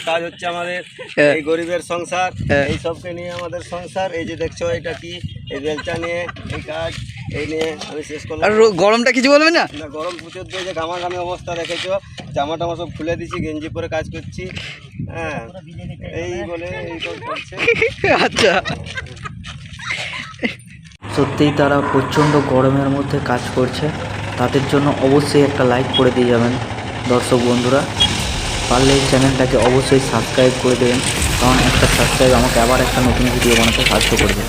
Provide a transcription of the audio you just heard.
কাজ হচ্ছে আমাদের এই গরিবের সংসার, এই সবকে নিয়ে আমাদের সংসার। এই যে দেখছো এটা কি, এই বেলচা নিয়ে এই কাজ, এই নিয়ে আমি শেষ করলাম। আর গরমটা কিছু বলবেন না? না, গরম প্রচুর দিয়ে যে ঘামাঘামি অবস্থা দেখেছো, জামা টামা সব খুলে দিছি, গেঞ্জি পরে কাজ করছি। হ্যাঁ, এই বলে এই সব করছে। আচ্ছা, সত্যিই তারা প্রচণ্ড গরমের মধ্যে কাজ করছে, তাদের জন্য অবশ্যই একটা লাইক করে দিয়ে যাবেন দর্শক বন্ধুরা। পারলে এই চ্যানেলটাকে অবশ্যই সাবস্ক্রাইব করে দেবেন, কারণ একটা সাবস্ক্রাইব আমাকে আবার একটা নতুন ভিডিও বানাতে সাহায্য করবে।